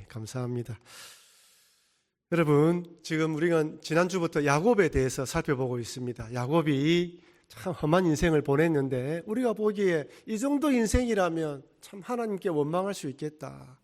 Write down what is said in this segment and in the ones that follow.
감사합니다. 여러분, 지금 우리가 지난주부터 야곱에 대해서 살펴보고 있습니다. 야곱이 참 험한 인생을 보냈는데 우리가 보기에 이 정도 인생이라면 참 하나님께 원망할 수 있겠다.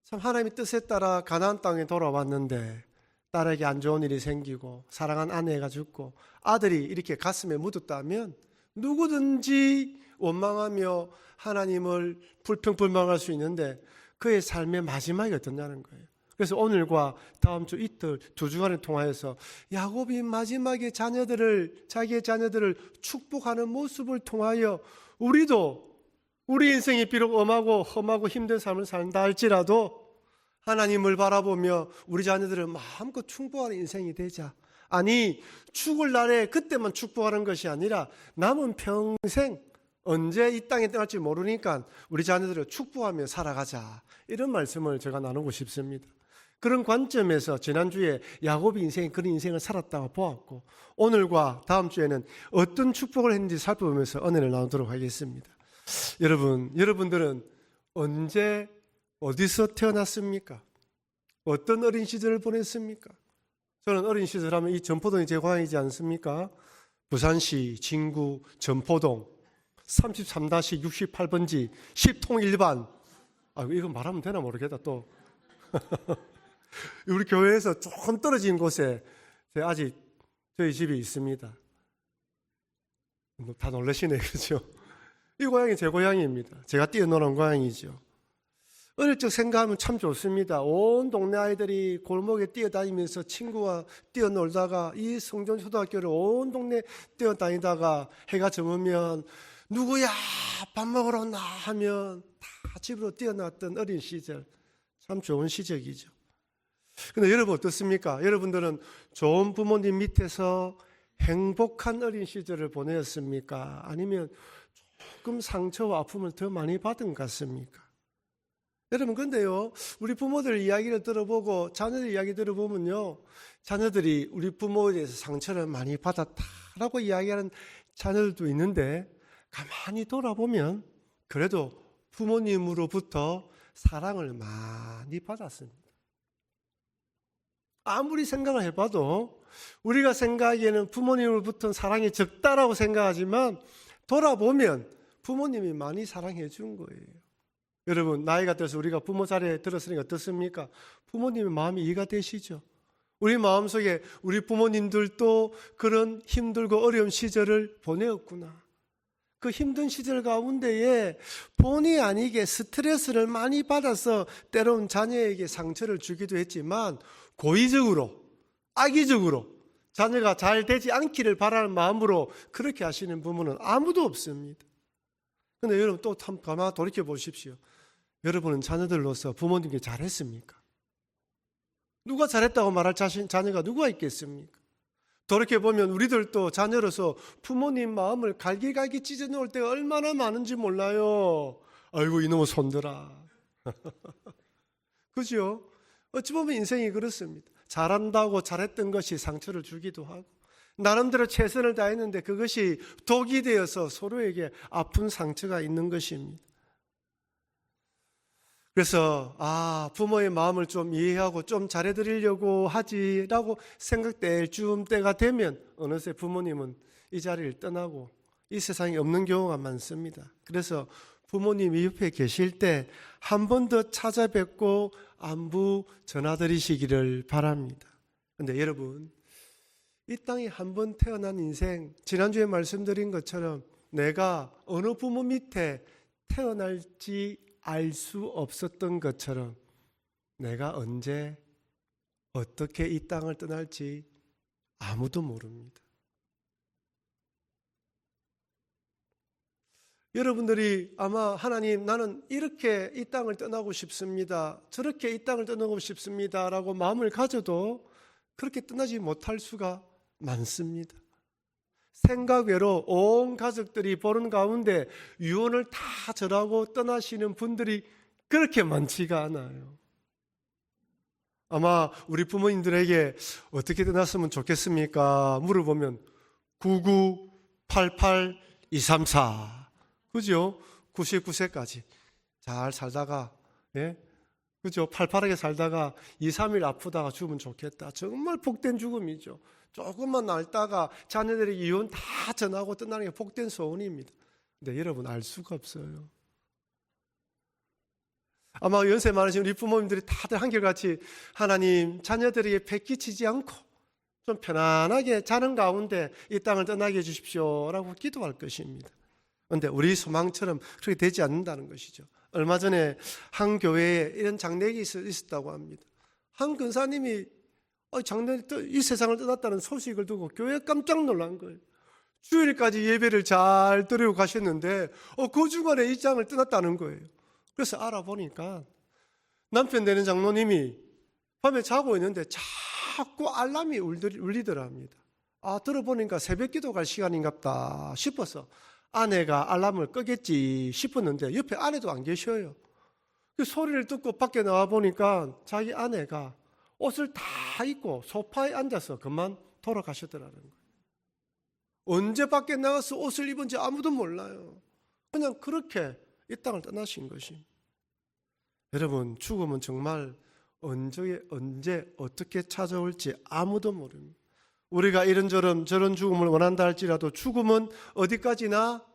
참 하나님의 뜻에 따라 가나안 땅에 돌아왔는데 딸에게 안 좋은 일이 생기고 사랑한 아내가 죽고 아들이 이렇게 가슴에 묻었다면 누구든지 원망하며 하나님을 불평불만할 수 있는데 그의 삶의 마지막이 어떠냐는 거예요. 그래서 오늘과 다음 주 이틀 두 주간을 통하여서 야곱이 마지막에 자기의 자녀들을 축복하는 모습을 통하여 우리도 우리 인생이 비록 엄하고 험하고 힘든 삶을 산다 할지라도 하나님을 바라보며 우리 자녀들을 마음껏 축복하는 인생이 되자. 아니, 죽을 날에 그때만 축복하는 것이 아니라 남은 평생 언제 이 땅에 떠날지 모르니까 우리 자녀들을 축복하며 살아가자. 이런 말씀을 제가 나누고 싶습니다. 그런 관점에서 지난주에 야곱이 그런 인생을 살았다고 보았고 오늘과 다음 주에는 어떤 축복을 했는지 살펴보면서 은혜를 나누도록 하겠습니다. 여러분들은 언제 어디서 태어났습니까? 어떤 어린 시절을 보냈습니까? 저는 어린 시절 하면 이 전포동이 제 고향이지 않습니까? 부산시 진구 전포동 33-68번지 10통 1반. 이거 말하면 되나 모르겠다 또. 우리 교회에서 조금 떨어진 곳에 아직 저희 집이 있습니다. 다 놀라시네, 그죠? 이 고향이 제 고향입니다. 제가 뛰어노는 고향이죠. 어릴 적 생각하면 참 좋습니다. 온 동네 아이들이 골목에 뛰어다니면서 친구와 뛰어놀다가 이 성전초등학교를 온 동네 뛰어다니다가 해가 저으면 누구야 밥 먹으러 온나 하면 다 집으로 뛰어났던 어린 시절, 참 좋은 시절이죠. 근데 여러분 어떻습니까? 여러분들은 좋은 부모님 밑에서 행복한 어린 시절을 보내었습니까? 아니면 조금 상처와 아픔을 더 많이 받은 것 같습니까? 여러분, 근데요, 우리 부모들 이야기를 들어보고 자녀들 이야기 들어보면요, 자녀들이 우리 부모에 대해서 상처를 많이 받았다라고 이야기하는 자녀들도 있는데 가만히 돌아보면 그래도 부모님으로부터 사랑을 많이 받았습니다. 아무리 생각을 해봐도 우리가 생각하기에는 부모님으로부터 사랑이 적다라고 생각하지만 돌아보면 부모님이 많이 사랑해 준 거예요. 여러분, 나이가 들어서 우리가 부모 자리에 들었으니까 어떻습니까? 부모님의 마음이 이해가 되시죠? 우리 마음속에 우리 부모님들도 그런 힘들고 어려운 시절을 보내었구나. 그 힘든 시절 가운데에 본의 아니게 스트레스를 많이 받아서 때론 자녀에게 상처를 주기도 했지만 고의적으로, 악의적으로 자녀가 잘 되지 않기를 바라는 마음으로 그렇게 하시는 부모는 아무도 없습니다. 그런데 여러분 또 참 가만 돌이켜 보십시오. 여러분은 자녀들로서 부모님께 잘했습니까? 누가 잘했다고 말할 자녀가 누가 있겠습니까? 돌이켜보면 우리들도 자녀로서 부모님 마음을 갈기갈기 찢어놓을 때가 얼마나 많은지 몰라요. 아이고 이놈의 손들아. 그죠? 어찌 보면 인생이 그렇습니다. 잘한다고 잘했던 것이 상처를 주기도 하고 나름대로 최선을 다했는데 그것이 독이 되어서 서로에게 아픈 상처가 있는 것입니다. 그래서 부모의 마음을 좀 이해하고 좀 잘해드리려고 하지라고 생각될 즈음 때가 되면 어느새 부모님은 이 자리를 떠나고 이 세상에 없는 경우가 많습니다. 그래서 부모님이 옆에 계실 때 한 번 더 찾아뵙고 안부 전화드리시기를 바랍니다. 그런데 여러분, 이 땅에 한 번 태어난 인생, 지난주에 말씀드린 것처럼 내가 어느 부모 밑에 태어날지 알 수 없었던 것처럼 내가 언제 어떻게 이 땅을 떠날지 아무도 모릅니다. 여러분들이 아마 하나님 나는 이렇게 이 땅을 떠나고 싶습니다. 저렇게 이 땅을 떠나고 싶습니다. 라고 마음을 가져도 그렇게 떠나지 못할 수가 많습니다. 생각 외로 온 가족들이 보는 가운데 유언을 다 절하고 떠나시는 분들이 그렇게 많지가 않아요. 아마 우리 부모님들에게 어떻게 떠났으면 좋겠습니까? 물어보면 9988-234 그죠? 99세까지 잘 살다가 그죠? 팔팔하게 살다가 2, 3일 아프다가 죽으면 좋겠다. 정말 복된 죽음이죠. 조금만 앓다가 자녀들에게 이혼 다 전하고 떠나는 게 복된 소원입니다. 근데 여러분 알 수가 없어요. 아마 연세 많으신 우리 부모님들이 다들 한결같이 하나님 자녀들에게 배 끼치지 않고 좀 편안하게 자는 가운데 이 땅을 떠나게 해주십시오라고 기도할 것입니다. 그런데 우리 소망처럼 그렇게 되지 않는다는 것이죠. 얼마 전에 한 교회에 이런 장례가 있었다고 합니다. 한 근사님이 이 세상을 떠났다는 소식을 듣고 교회에 깜짝 놀란 거예요. 주일까지 예배를 잘 드리고 가셨는데 그 주간에 이 땅을 떠났다는 거예요. 그래서 알아보니까 남편 되는 장로님이 밤에 자고 있는데 자꾸 알람이 울리더랍니다. 들어보니까 새벽 기도 갈 시간인갑다 싶어서 아내가 알람을 끄겠지 싶었는데 옆에 아내도 안 계셔요. 그 소리를 듣고 밖에 나와 보니까 자기 아내가 옷을 다 입고 소파에 앉아서 그만 돌아가셨더라는 거예요. 언제 밖에 나가서 옷을 입은지 아무도 몰라요. 그냥 그렇게 이 땅을 떠나신 것입니다. 여러분, 죽음은 정말 언제 어떻게 찾아올지 아무도 모릅니다. 우리가 이런저런 저런 죽음을 원한다 할지라도 죽음은 어디까지나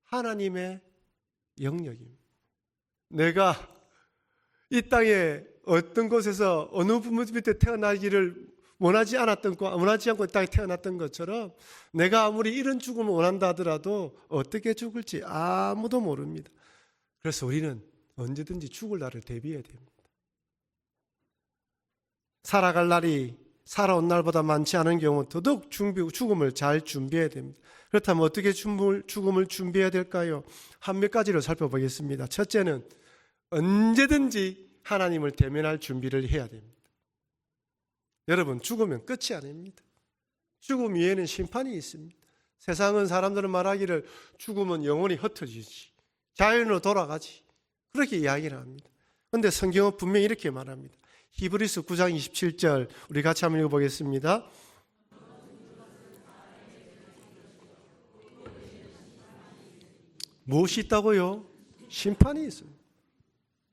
하나님의 영역입니다. 내가 이 땅에 어떤 곳에서 어느 부모 밑에 태어나기를 원하지 않고 이 땅에 태어났던 것처럼 내가 아무리 이런 죽음을 원한다 하더라도 어떻게 죽을지 아무도 모릅니다. 그래서 우리는 언제든지 죽을 날을 대비해야 됩니다. 살아갈 날이 살아온 날보다 많지 않은 경우 더더욱 죽음을 잘 준비해야 됩니다. 그렇다면 어떻게 죽음을 준비해야 될까요? 한 몇 가지를 살펴보겠습니다. 첫째는 언제든지 하나님을 대면할 준비를 해야 됩니다. 여러분, 죽으면 끝이 아닙니다. 죽음 위에는 심판이 있습니다. 세상은 사람들은 말하기를 죽으면 영혼이 흩어지지, 자연으로 돌아가지, 그렇게 이야기를 합니다. 그런데 성경은 분명히 이렇게 말합니다. 히브리서 9장 27절 우리 같이 한번 읽어보겠습니다. 무엇이 있다고요? 심판이 있습니다.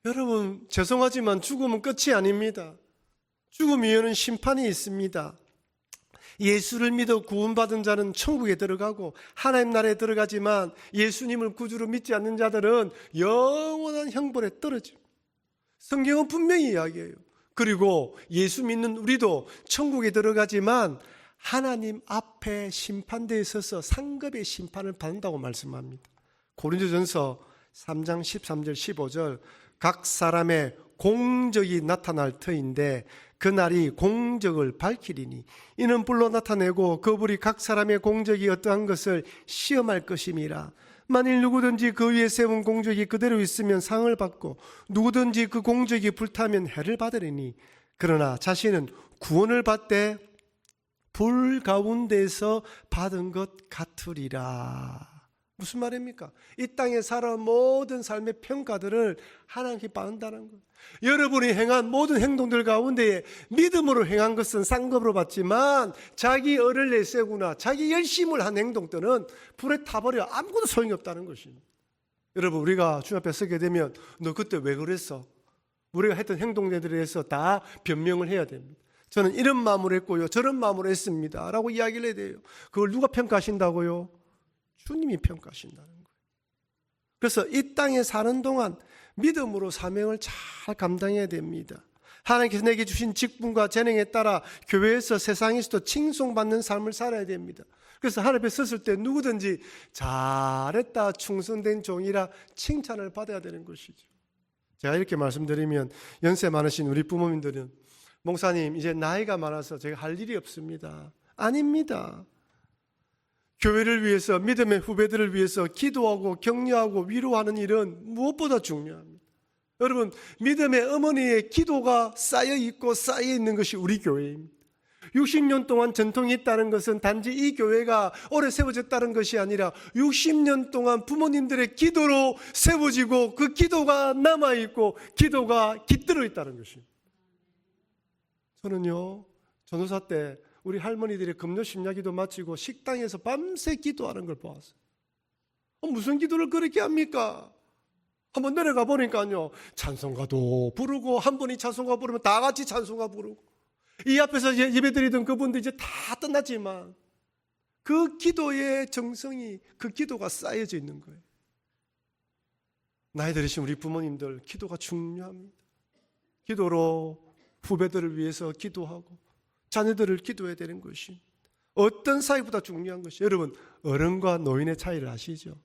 여러분, 죄송하지만 죽음은 끝이 아닙니다. 죽음 위에는 심판이 있습니다. 예수를 믿어 구원받은 자는 천국에 들어가고 하나님 나라에 들어가지만 예수님을 구주로 믿지 않는 자들은 영원한 형벌에 떨어집니다. 성경은 분명히 이야기해요. 그리고 예수 믿는 우리도 천국에 들어가지만 하나님 앞에 심판대에 서서 상급의 심판을 받는다고 말씀합니다. 고린도전서 3장 13절 15절 각 사람의 공적이 나타날 터인데 그날이 공적을 밝히리니 이는 불로 나타내고 그 불이 각 사람의 공적이 어떠한 것을 시험할 것임이라. 만일 누구든지 그 위에 세운 공적이 그대로 있으면 상을 받고 누구든지 그 공적이 불타면 해를 받으리니 그러나 자신은 구원을 받되 불 가운데서 받은 것 같으리라. 무슨 말입니까? 이 땅에 살아온 모든 삶의 평가들을 하나님께 받는다는 거예요. 여러분이 행한 모든 행동들 가운데 믿음으로 행한 것은 상급으로 받지만 자기 어를 내세우거나 자기 열심을 한 행동들은 불에 타버려 아무것도 소용이 없다는 것입니다. 여러분, 우리가 주님 앞에 서게 되면 너 그때 왜 그랬어? 우리가 했던 행동들에 대해서 다 변명을 해야 됩니다. 저는 이런 마음으로 했고요, 저런 마음으로 했습니다 라고 이야기를 해야 돼요. 그걸 누가 평가하신다고요? 주님이 평가하신다는 거예요. 그래서 이 땅에 사는 동안 믿음으로 사명을 잘 감당해야 됩니다. 하나님께서 내게 주신 직분과 재능에 따라 교회에서 세상에서도 칭송받는 삶을 살아야 됩니다. 그래서 하나님 앞에 섰을 때 누구든지 잘했다, 충성된 종이라 칭찬을 받아야 되는 것이죠. 제가 이렇게 말씀드리면 연세 많으신 우리 부모님들은 목사님 이제 나이가 많아서 제가 할 일이 없습니다. 아닙니다. 교회를 위해서, 믿음의 후배들을 위해서 기도하고 격려하고 위로하는 일은 무엇보다 중요합니다. 여러분, 믿음의 어머니의 기도가 쌓여있고 쌓여있는 것이 우리 교회입니다. 60년 동안 전통이 있다는 것은 단지 이 교회가 오래 세워졌다는 것이 아니라 60년 동안 부모님들의 기도로 세워지고 그 기도가 남아있고 기도가 깃들어 있다는 것입니다. 저는요, 전도사 때 우리 할머니들이 금요 심야기도 마치고 식당에서 밤새 기도하는 걸 보았어요. 무슨 기도를 그렇게 합니까? 한번 내려가 보니까요, 찬송가도 부르고, 한 분이 찬송가 부르면 다 같이 찬송가 부르고, 이 앞에서 예배드리던 그분도 이제 다 끝났지만 그 기도의 정성이, 그 기도가 쌓여져 있는 거예요. 나이 들으신 우리 부모님들, 기도가 중요합니다. 기도로 후배들을 위해서 기도하고 자녀들을 기도해야 되는 것이 어떤 사이보다 중요한 것이, 여러분, 어른과 노인의 차이를 아시죠?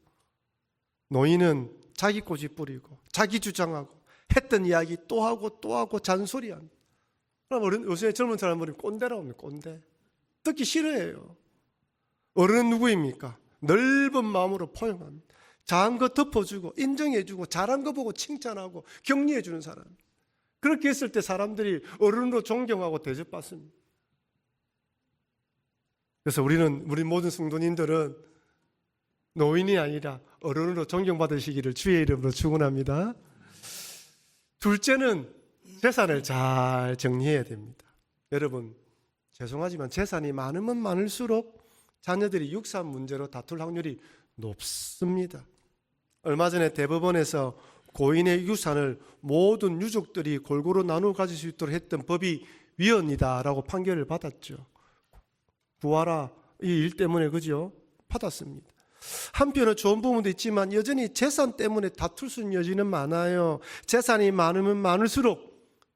노인은 자기 고집 부리고 자기 주장하고 했던 이야기 또 하고 또 하고 잔소리합니다. 그럼 요새 젊은 사람들은 꼰대라고 합니다. 꼰대. 듣기 싫어해요. 어른은 누구입니까? 넓은 마음으로 포용합니다. 잘한 거 덮어주고 인정해주고 잘한 거 보고 칭찬하고 격려해주는 사람. 그렇게 했을 때 사람들이 어른으로 존경하고 대접받습니다. 그래서 우리 모든 성도님들은 노인이 아니라 어른으로 존경받으시기를 주의 이름으로 축원합니다. 둘째는 재산을 잘 정리해야 됩니다. 여러분, 죄송하지만 재산이 많으면 많을수록 자녀들이 유산 문제로 다툴 확률이 높습니다. 얼마 전에 대법원에서 고인의 유산을 모든 유족들이 골고루 나누어 가질 수 있도록 했던 법이 위헌이다라고 판결을 받았죠. 구하라, 이 일 때문에, 그죠? 받았습니다. 한편은 좋은 부분도 있지만 여전히 재산 때문에 다툴 수 있는 여지는 많아요. 재산이 많으면 많을수록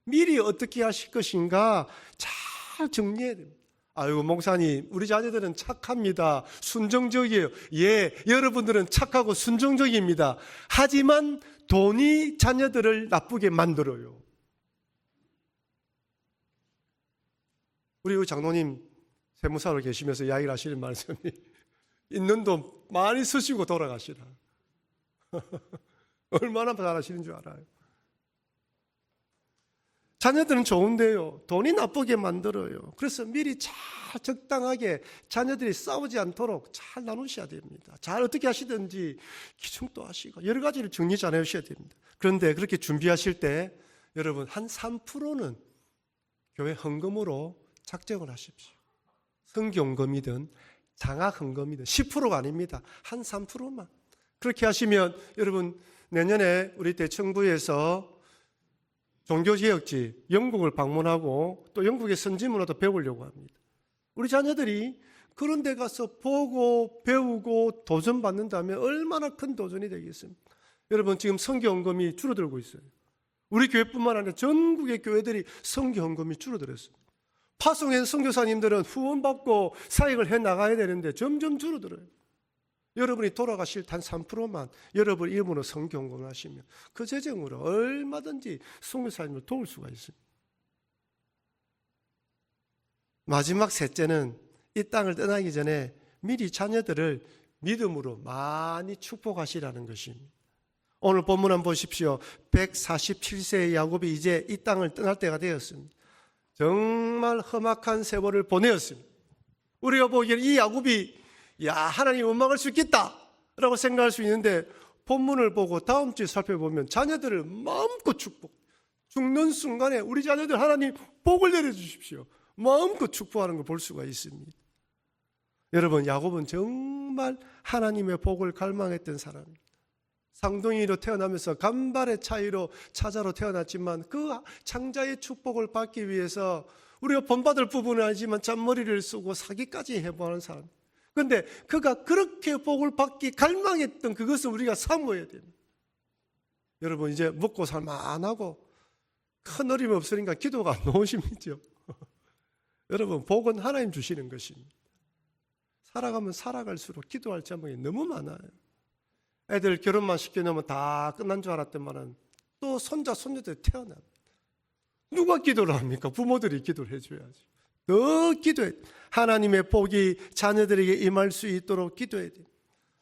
미리 어떻게 하실 것인가 잘 정리해야 됩니다. 아이고, 목사님, 우리 자녀들은 착합니다. 순종적이에요. 예, 여러분들은 착하고 순종적입니다. 하지만 돈이 자녀들을 나쁘게 만들어요. 우리 장로님 세무사로 계시면서 이야기를 하시는 말씀이 있는 돈 많이 쓰시고 돌아가시라. 얼마나 잘하시는 줄 알아요. 자녀들은 좋은데요, 돈이 나쁘게 만들어요. 그래서 미리 잘 적당하게 자녀들이 싸우지 않도록 잘 나누셔야 됩니다. 잘 어떻게 하시든지 기충도 하시고 여러 가지를 정리 잘 해주셔야 됩니다. 그런데 그렇게 준비하실 때 여러분, 한 3%는 교회 헌금으로 작정을 하십시오. 성경금이든 장학헌금이든 10%가 아닙니다. 한 3%만. 그렇게 하시면 여러분, 내년에 우리 대청부에서 종교개혁지 영국을 방문하고 또 영국의 선진문화도 배우려고 합니다. 우리 자녀들이 그런 데 가서 보고 배우고 도전받는다면 얼마나 큰 도전이 되겠습니까? 여러분, 지금 선교헌금이 줄어들고 있어요. 우리 교회뿐만 아니라 전국의 교회들이 선교헌금이 줄어들었습니다. 파송된 선교사님들은 후원받고 사역을 해나가야 되는데 점점 줄어들어요. 여러분이 돌아가실 단 3%만 여러분 이름으로 선교헌금을 하시면 그 재정으로 얼마든지 선교사님을 도울 수가 있습니다. 마지막 셋째는 이 땅을 떠나기 전에 미리 자녀들을 믿음으로 많이 축복하시라는 것입니다. 오늘 본문 한번 보십시오. 147세의 야곱이 이제 이 땅을 떠날 때가 되었습니다. 정말 험악한 세월을 보내었습니다. 우리가 보기에는 이 야곱이 하나님 원망할 수 있겠다 라고 생각할 수 있는데, 본문을 보고 다음 주에 살펴보면 자녀들을 마음껏 축복, 죽는 순간에 우리 자녀들 하나님 복을 내려주십시오, 마음껏 축복하는 걸 볼 수가 있습니다. 여러분, 야곱은 정말 하나님의 복을 갈망했던 사람입니다. 상둥이로 태어나면서 간발의 차이로 차자로 태어났지만 그 창자의 축복을 받기 위해서 우리가 본받을 부분은 아니지만 잔머리를 쓰고 사기까지 해보는 사람. 그런데 그가 그렇게 복을 받기 갈망했던 그것을 우리가 사모해야 됩니다. 여러분, 이제 먹고 살만 안 하고 큰 어려움이 없으니까 기도가 안 나오십니까? 여러분, 복은 하나님 주시는 것입니다. 살아가면 살아갈수록 기도할 제목이 너무 많아요. 애들 결혼만 시켜놓으면 다 끝난 줄 알았더만은 또 손자, 손녀들이 태어납니다. 누가 기도를 합니까? 부모들이 기도를 해줘야지. 더 기도해. 하나님의 복이 자녀들에게 임할 수 있도록 기도해야 돼요.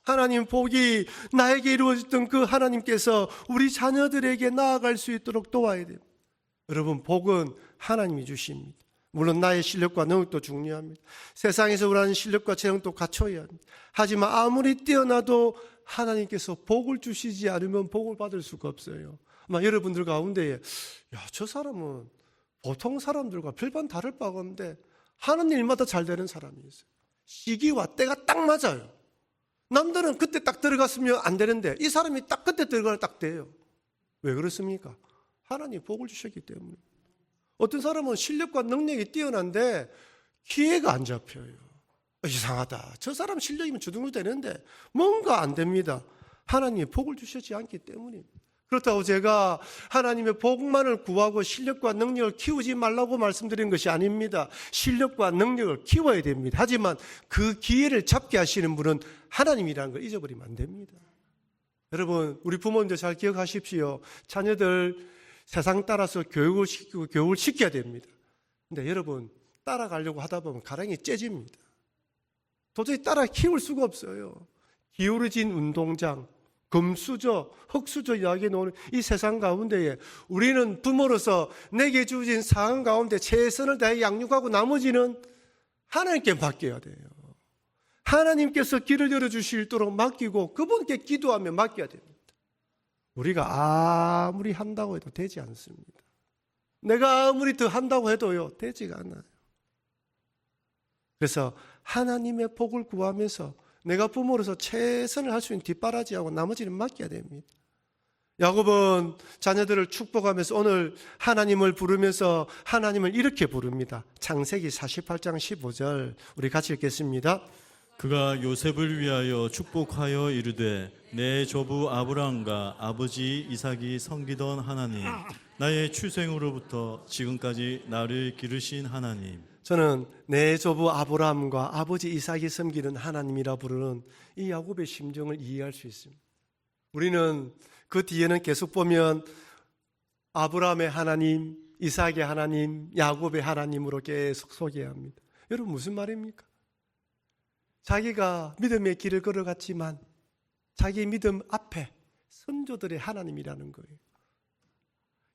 하나님 복이 나에게 이루어졌던 그 하나님께서 우리 자녀들에게 나아갈 수 있도록 도와야 돼요. 여러분, 복은 하나님이 주십니다. 물론 나의 실력과 능력도 중요합니다. 세상에서 우리하는 실력과 재능도 갖춰야 합니다. 하지만 아무리 뛰어나도 하나님께서 복을 주시지 않으면 복을 받을 수가 없어요. 아마 여러분들 가운데 저 사람은 보통 사람들과 별반 다를 바가 없는데 하는 일마다 잘 되는 사람이 있어요. 시기와 때가 딱 맞아요. 남들은 그때 딱 들어갔으면 안 되는데 이 사람이 딱 그때 들어가면 딱 돼요. 왜 그렇습니까? 하나님이 복을 주셨기 때문에. 어떤 사람은 실력과 능력이 뛰어난데 기회가 안 잡혀요. 이상하다. 저 사람 실력이면 주둥이 되는데 뭔가 안 됩니다. 하나님이 복을 주시지 않기 때문입니다. 그렇다고 제가 하나님의 복만을 구하고 실력과 능력을 키우지 말라고 말씀드린 것이 아닙니다. 실력과 능력을 키워야 됩니다. 하지만 그 기회를 잡게 하시는 분은 하나님이라는 걸 잊어버리면 안 됩니다. 여러분, 우리 부모님들 잘 기억하십시오. 자녀들 세상 따라서 교육을 시키고 교육을 시켜야 됩니다. 근데 여러분, 따라가려고 하다 보면 가랑이 째집니다. 도저히 따라 키울 수가 없어요. 기울어진 운동장, 금수저, 흙수저 이야기 나오는 이 세상 가운데에 우리는 부모로서 내게 주어진 상황 가운데 최선을 다해 양육하고 나머지는 하나님께 맡겨야 돼요. 하나님께서 길을 열어주시도록 맡기고 그분께 기도하며 맡겨야 됩니다. 우리가 아무리 한다고 해도 되지 않습니다. 내가 아무리 더 한다고 해도요, 되지가 않아요. 그래서 하나님의 복을 구하면서 내가 부모로서 최선을 할 수 있는 뒷바라지하고 나머지는 맡겨야 됩니다. 야곱은 자녀들을 축복하면서 오늘 하나님을 부르면서 하나님을 이렇게 부릅니다. 창세기 48장 15절 우리 같이 읽겠습니다. 그가 요셉을 위하여 축복하여 이르되 내 조부 아브라함과 아버지 이삭이 섬기던 하나님, 나의 출생으로부터 지금까지 나를 기르신 하나님. 저는 내 조부 아브라함과 아버지 이삭이 섬기는 하나님이라 부르는 이 야곱의 심정을 이해할 수 있습니다. 우리는 그 뒤에는 계속 보면 아브라함의 하나님, 이삭의 하나님, 야곱의 하나님으로 계속 소개합니다. 여러분 무슨 말입니까? 자기가 믿음의 길을 걸어갔지만 자기 믿음 앞에 선조들의 하나님이라는 거예요.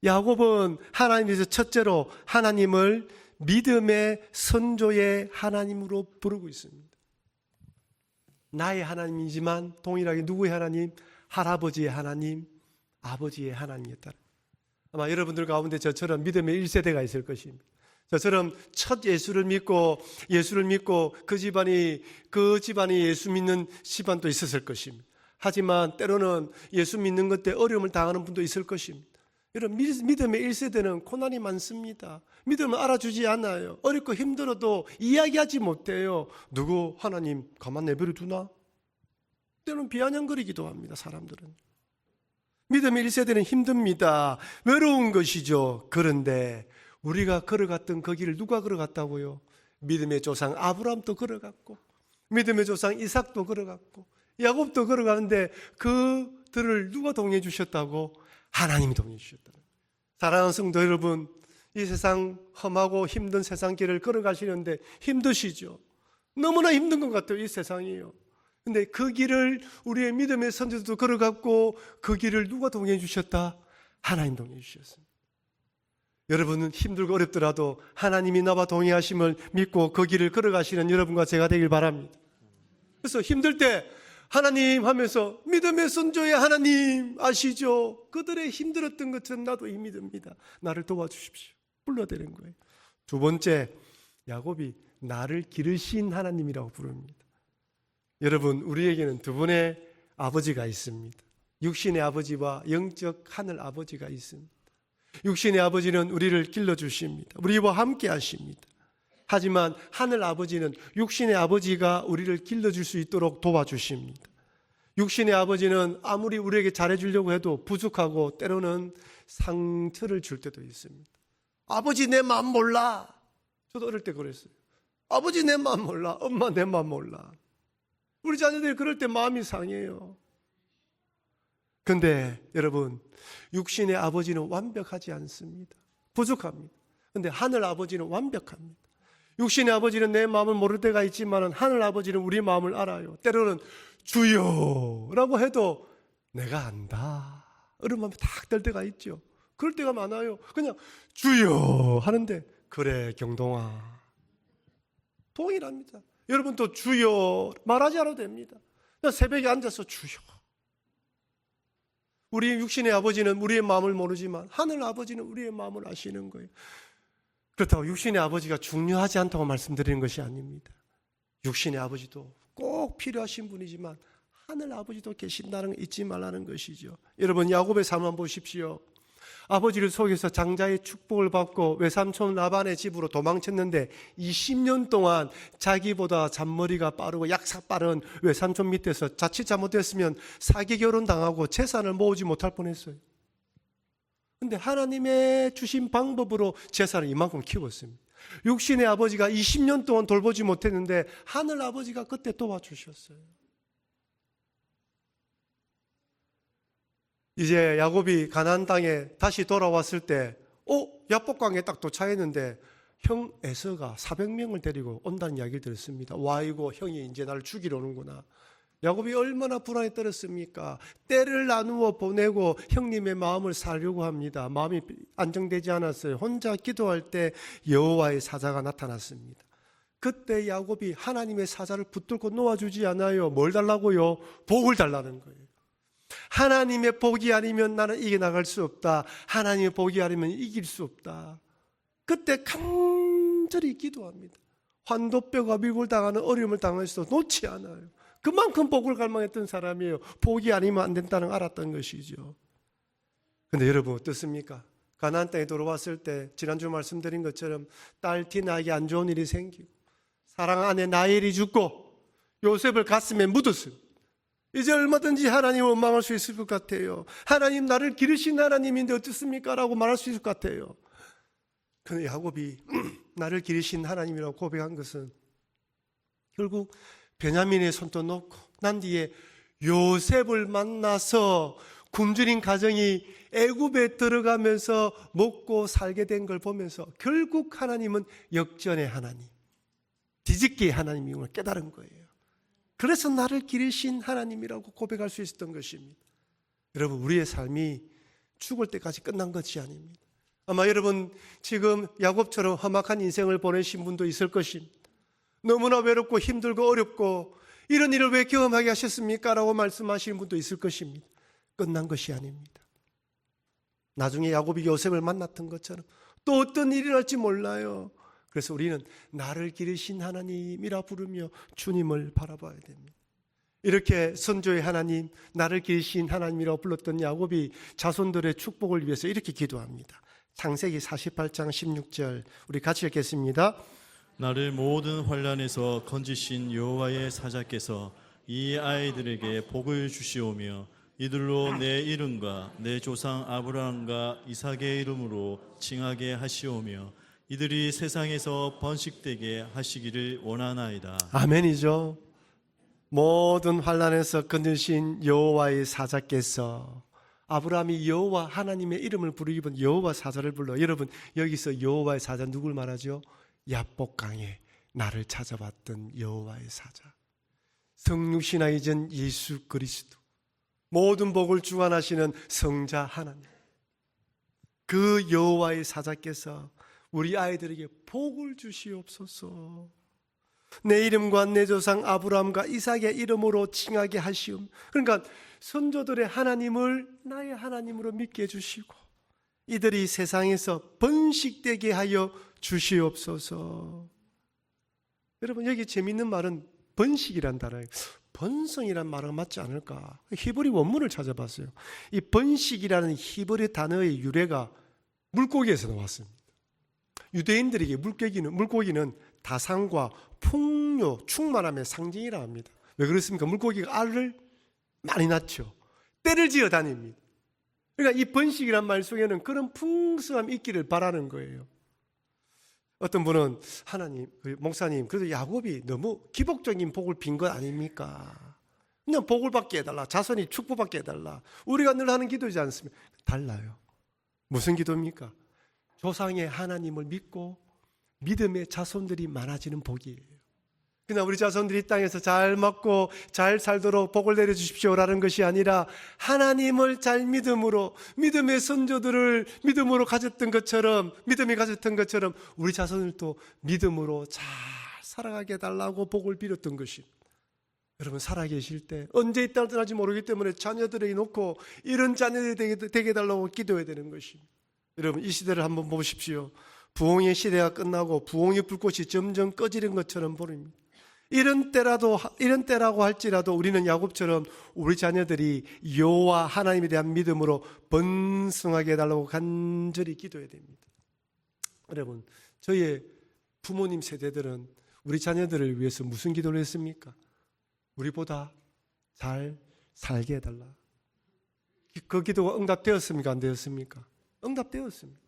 야곱은 하나님에서 첫째로 하나님을 믿음의 선조의 하나님으로 부르고 있습니다. 나의 하나님이지만 동일하게 누구의 하나님? 할아버지의 하나님, 아버지의 하나님이었다. 아마 여러분들 가운데 저처럼 믿음의 1세대가 있을 것입니다. 저처럼 첫 예수를 믿고 그 집안이 예수 믿는 집안도 있었을 것입니다. 하지만 때로는 예수 믿는 것 때 어려움을 당하는 분도 있을 것입니다. 여러분, 믿음의 1세대는 고난이 많습니다. 믿음을 알아주지 않아요. 어렵고 힘들어도 이야기하지 못해요. 누구 하나님 가만 내버려 두나? 때로는 비아냥거리기도 합니다. 사람들은. 믿음의 1세대는 힘듭니다. 외로운 것이죠. 그런데 우리가 걸어갔던 그 길을 누가 걸어갔다고요? 믿음의 조상 아브라함도 걸어갔고 믿음의 조상 이삭도 걸어갔고 야곱도 걸어가는데 그들을 누가 동행해 주셨다고? 하나님이 동행해 주셨다. 사랑하는 성도 여러분, 이 세상 험하고 힘든 세상 길을 걸어가시는데 힘드시죠? 너무나 힘든 것 같아요. 이 세상이요. 근데 그 길을 우리의 믿음의 선조들도 걸어갔고 그 길을 누가 동행해 주셨다? 하나님 동행해 주셨습니다. 여러분은 힘들고 어렵더라도 하나님이 나와 동행하심을 믿고 그 길을 걸어가시는 여러분과 제가 되길 바랍니다. 그래서 힘들 때 하나님 하면서 믿음의 선조의 하나님 아시죠? 그들의 힘들었던 것처럼 나도 이 믿습니다. 나를 도와주십시오. 불러대는 거예요. 두 번째, 야곱이 나를 기르신 하나님이라고 부릅니다. 여러분, 우리에게는 두 분의 아버지가 있습니다. 육신의 아버지와 영적 하늘 아버지가 있습니다. 육신의 아버지는 우리를 길러주십니다. 우리와 함께 하십니다. 하지만 하늘 아버지는 육신의 아버지가 우리를 길러줄 수 있도록 도와주십니다. 육신의 아버지는 아무리 우리에게 잘해주려고 해도 부족하고 때로는 상처를 줄 때도 있습니다. 아버지 내 마음 몰라. 저도 어릴 때 그랬어요. 아버지 내 마음 몰라. 엄마 내 마음 몰라. 우리 자녀들이 그럴 때 마음이 상해요. 그런데 여러분, 육신의 아버지는 완벽하지 않습니다. 부족합니다. 그런데 하늘 아버지는 완벽합니다. 육신의 아버지는 내 마음을 모를 때가 있지만 하늘 아버지는 우리 마음을 알아요. 때로는 주여라고 해도 내가 안다. 얼음마음이 탁 될 때가 있죠. 그럴 때가 많아요. 그냥 주여 하는데 그래 경동아. 동일합니다. 여러분 또 주여 말하지 않아도 됩니다. 그냥 새벽에 앉아서 주여. 우리 육신의 아버지는 우리의 마음을 모르지만 하늘 아버지는 우리의 마음을 아시는 거예요. 그렇다고 육신의 아버지가 중요하지 않다고 말씀드리는 것이 아닙니다. 육신의 아버지도 꼭 필요하신 분이지만 하늘 아버지도 계신다는 걸 잊지 말라는 것이죠. 여러분, 야곱의 삶 한번 보십시오. 아버지를 속여서 장자의 축복을 받고 외삼촌 라반의 집으로 도망쳤는데 20년 동안 자기보다 잔머리가 빠르고 약삭 빠른 외삼촌 밑에서 자칫 잘못됐으면 사기 결혼 당하고 재산을 모으지 못할 뻔했어요. 근데 하나님의 주신 방법으로 재산을 이만큼 키웠습니다. 육신의 아버지가 20년 동안 돌보지 못했는데 하늘 아버지가 그때 도와주셨어요. 이제 야곱이 가나안 땅에 다시 돌아왔을 때 야복강에 딱 도착했는데 형 에서가 400명을 데리고 온다는 이야기를 들었습니다. 와, 이거 형이 이제 나를 죽이러 오는구나. 야곱이 얼마나 불안에 떨었습니까? 때를 나누어 보내고 형님의 마음을 살려고 합니다. 마음이 안정되지 않았어요. 혼자 기도할 때 여호와의 사자가 나타났습니다. 그때 야곱이 하나님의 사자를 붙들고 놓아주지 않아요. 뭘 달라고요? 복을 달라는 거예요. 하나님의 복이 아니면 나는 이겨나갈 수 없다. 하나님의 복이 아니면 이길 수 없다. 그때 간절히 기도합니다. 환도뼈가 미골 당하는 어려움을 당할수록 놓지 않아요. 그만큼 복을 갈망했던 사람이에요. 복이 아니면 안 된다는 걸 알았던 것이죠. 그런데 여러분 어떻습니까? 가나안 땅에 돌아왔을 때 지난주 말씀드린 것처럼 딸 디나에게 안 좋은 일이 생기고 사랑 아내 나엘이 죽고 요셉을 가슴에 묻었어요. 이제 얼마든지 하나님을 원망할 수 있을 것 같아요. 하나님, 나를 기르신 하나님인데 어떻습니까? 라고 말할 수 있을 것 같아요. 그런데 야곱이 나를 기르신 하나님이라고 고백한 것은 결국 베냐민의 손도 놓고 난 뒤에 요셉을 만나서 굶주린 가정이 애굽에 들어가면서 먹고 살게 된 걸 보면서 결국 하나님은 역전의 하나님, 뒤집기의 하나님임을 깨달은 거예요. 그래서 나를 기르신 하나님이라고 고백할 수 있었던 것입니다. 여러분, 우리의 삶이 죽을 때까지 끝난 것이 아닙니다. 아마 여러분 지금 야곱처럼 험악한 인생을 보내신 분도 있을 것입니다. 너무나 외롭고 힘들고 어렵고 이런 일을 왜 경험하게 하셨습니까? 라고 말씀하시는 분도 있을 것입니다. 끝난 것이 아닙니다. 나중에 야곱이 요셉을 만났던 것처럼 또 어떤 일이 날지 몰라요. 그래서 우리는 나를 기르신 하나님이라 부르며 주님을 바라봐야 됩니다. 이렇게 선조의 하나님, 나를 기르신 하나님이라고 불렀던 야곱이 자손들의 축복을 위해서 이렇게 기도합니다. 창세기 48장 16절 우리 같이 읽겠습니다. 나를 모든 환난에서 건지신 여호와의 사자께서 이 아이들에게 복을 주시오며 이들로 내 이름과 내 조상 아브라함과 이삭의 이름으로 칭하게 하시오며 이들이 세상에서 번식되게 하시기를 원하나이다. 아멘이죠. 모든 환난에서 건지신 여호와의 사자께서, 아브라함이 여호와 하나님의 이름을 부르기보다 여호와 사자를 불러. 여러분, 여기서 여호와의 사자 누굴 말하죠? 야복강에 나를 찾아왔던 여호와의 사자, 성육신하기 전 예수 그리스도, 모든 복을 주관하시는 성자 하나님, 그 여호와의 사자께서 우리 아이들에게 복을 주시옵소서. 내 이름과 내 조상 아브라함과 이삭의 이름으로 칭하게 하시옵. 그러니까 선조들의 하나님을 나의 하나님으로 믿게 해주시고 이들이 세상에서 번식되게 하여 주시옵소서. 여러분, 여기 재미있는 말은 번식이란 단어예요. 번성이란 말은 맞지 않을까? 히브리 원문을 찾아봤어요. 이 번식이라는 히브리 단어의 유래가 물고기에서 나왔습니다. 유대인들에게 물고기는 다산과 풍요, 충만함의 상징이라 합니다. 왜 그렇습니까? 물고기가 알을 많이 낳죠. 떼를 지어 다닙니다. 그러니까 이 번식이란 말 속에는 그런 풍성함이 있기를 바라는 거예요. 어떤 분은 하나님, 목사님, 그래도 야곱이 너무 기복적인 복을 빈 것 아닙니까? 그냥 복을 받게 해달라. 자손이 축복받게 해달라. 우리가 늘 하는 기도지 않습니까? 달라요. 무슨 기도입니까? 조상의 하나님을 믿고 믿음의 자손들이 많아지는 복이에요. 그냥 우리 자손들이 이 땅에서 잘 먹고 잘 살도록 복을 내려주십시오라는 것이 아니라 하나님을 잘 믿음으로, 믿음의 선조들을 믿음으로 가졌던 것처럼, 믿음이 가졌던 것처럼 우리 자손들도 믿음으로 잘 살아가게 해달라고 복을 빌었던 것입니다. 여러분, 살아계실 때 언제 이 땅을 떠날지 모르기 때문에 자녀들에게 놓고 이런 자녀들이 되게 해달라고 기도해야 되는 것입니다. 여러분, 이 시대를 한번 보십시오. 부흥의 시대가 끝나고 부흥의 불꽃이 점점 꺼지는 것처럼 보입니다. 이런 때라고 할지라도 우리는 야곱처럼 우리 자녀들이 여호와 하나님에 대한 믿음으로 번성하게 해달라고 간절히 기도해야 됩니다. 여러분, 저희의 부모님 세대들은 우리 자녀들을 위해서 무슨 기도를 했습니까? 우리보다 잘 살게 해달라. 그 기도가 응답되었습니까? 안 되었습니까? 응답되었습니다.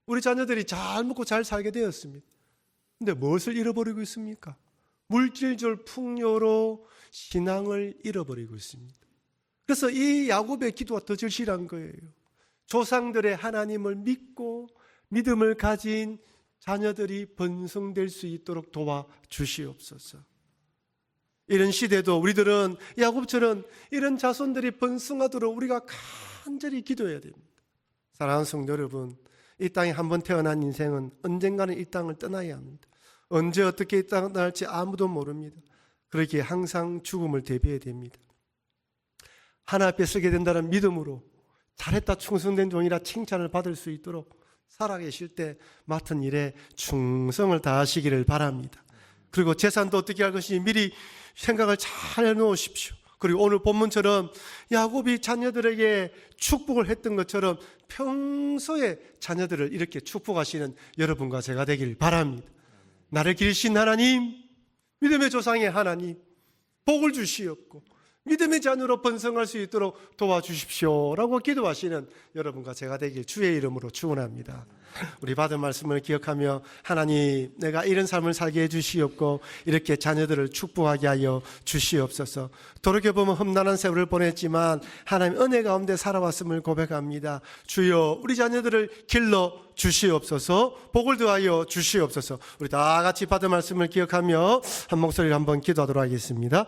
우리 자녀들이 잘 먹고 잘 살게 되었습니다. 근데 무엇을 잃어버리고 있습니까? 물질적 풍요로 신앙을 잃어버리고 있습니다. 그래서 이 야곱의 기도가 더 절실한 거예요. 조상들의 하나님을 믿고 믿음을 가진 자녀들이 번성될 수 있도록 도와주시옵소서. 이런 시대도 우리들은 야곱처럼 이런 자손들이 번성하도록 우리가 간절히 기도해야 됩니다. 사랑하는 성도 여러분, 이 땅에 한번 태어난 인생은 언젠가는 이 땅을 떠나야 합니다. 언제 어떻게 이 땅을 떠날지 아무도 모릅니다. 그렇게 항상 죽음을 대비해야 됩니다. 하나 앞에 서게 된다는 믿음으로 잘했다, 충성된 종이라 칭찬을 받을 수 있도록 살아계실 때 맡은 일에 충성을 다하시기를 바랍니다. 그리고 재산도 어떻게 할 것인지 미리 생각을 잘 해놓으십시오. 그리고 오늘 본문처럼 야곱이 자녀들에게 축복을 했던 것처럼 평소에 자녀들을 이렇게 축복하시는 여러분과 제가 되길 바랍니다. 나를 기르신 하나님, 믿음의 조상의 하나님, 복을 주시옵고 믿음의 자녀로 번성할 수 있도록 도와주십시오라고 기도하시는 여러분과 제가 되길 주의 이름으로 축원합니다. 우리 받은 말씀을 기억하며 하나님, 내가 이런 삶을 살게 해주시옵고 이렇게 자녀들을 축복하게 하여 주시옵소서. 돌이켜보면 험난한 세월을 보냈지만 하나님 은혜 가운데 살아왔음을 고백합니다. 주여, 우리 자녀들을 길러 주시옵소서. 복을 더하여 주시옵소서. 우리 다 같이 받은 말씀을 기억하며 한 목소리로 한번 기도하도록 하겠습니다.